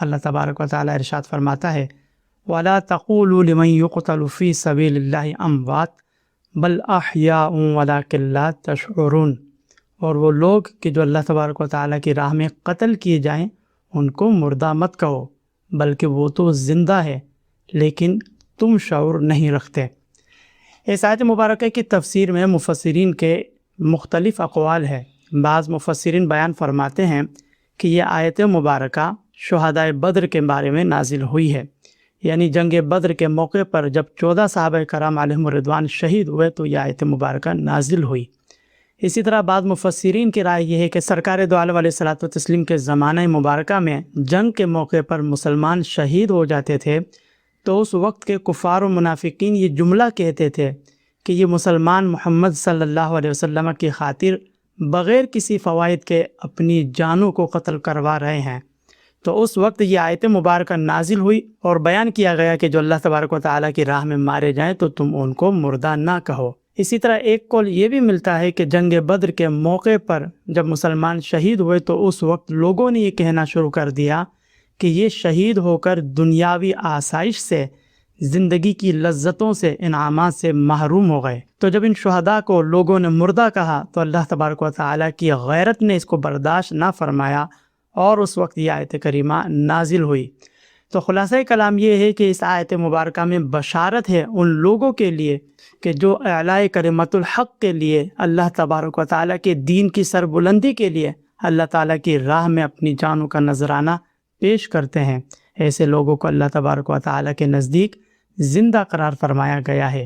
اللہ تبارک و تعالیٰ ارشاد فرماتا ہے وَلَا تَقُولُوا لِمَن يُقْتَلُ فِي سَبِيلِ اللَّهِ أَمْوَاتٌ بَلْ أَحْيَاءٌ وَلَٰكِن لَّا تَشْعُرُونَ، اور وہ لوگ کہ جو اللہ تبارک و تعالیٰ کی راہ میں قتل کیے جائیں ان کو مردہ مت کہو، بلکہ وہ تو زندہ ہے لیکن تم شعور نہیں رکھتے۔ اس آیت مبارکہ کی تفسیر میں مفسرین کے مختلف اقوال ہے۔ بعض مفسرین بیان فرماتے ہیں کہ یہ آیت مبارکہ شہدائے بدر کے بارے میں نازل ہوئی ہے، یعنی جنگ بدر کے موقع پر جب 14 صحابہ کرام علیہم الرضوان شہید ہوئے تو یہ آیت مبارکہ نازل ہوئی۔ اسی طرح بعض مفسرین کی رائے یہ ہے کہ سرکار دو عالم علیہ الصلوۃ والتسلیم کے زمانہ مبارکہ میں جنگ کے موقع پر مسلمان شہید ہو جاتے تھے تو اس وقت کے کفار و منافقین یہ جملہ کہتے تھے کہ یہ مسلمان محمد صلی اللہ علیہ وسلم کی خاطر بغیر کسی فوائد کے اپنی جانوں کو قتل کروا رہے ہیں۔ تو اس وقت یہ آیت مبارکہ نازل ہوئی اور بیان کیا گیا کہ جو اللہ تبارک و تعالیٰ کی راہ میں مارے جائیں تو تم ان کو مردہ نہ کہو۔ اسی طرح ایک قول یہ بھی ملتا ہے کہ جنگ بدر کے موقع پر جب مسلمان شہید ہوئے تو اس وقت لوگوں نے یہ کہنا شروع کر دیا کہ یہ شہید ہو کر دنیاوی آسائش سے، زندگی کی لذتوں سے، انعامات سے محروم ہو گئے۔ تو جب ان شہداء کو لوگوں نے مردہ کہا تو اللہ تبارک و تعالیٰ کی غیرت نے اس کو برداشت نہ فرمایا اور اس وقت یہ آیت کریمہ نازل ہوئی۔ تو خلاصہ کلام یہ ہے کہ اس آیت مبارکہ میں بشارت ہے ان لوگوں کے لیے کہ جو اعلاء کلمت الحق کے لیے، اللہ تبارک و تعالیٰ کے دین کی سربلندی کے لیے اللہ تعالیٰ کی راہ میں اپنی جانوں کا نذرانہ پیش کرتے ہیں، ایسے لوگوں کو اللہ تبارک و تعالیٰ کے نزدیک زندہ قرار فرمایا گیا ہے۔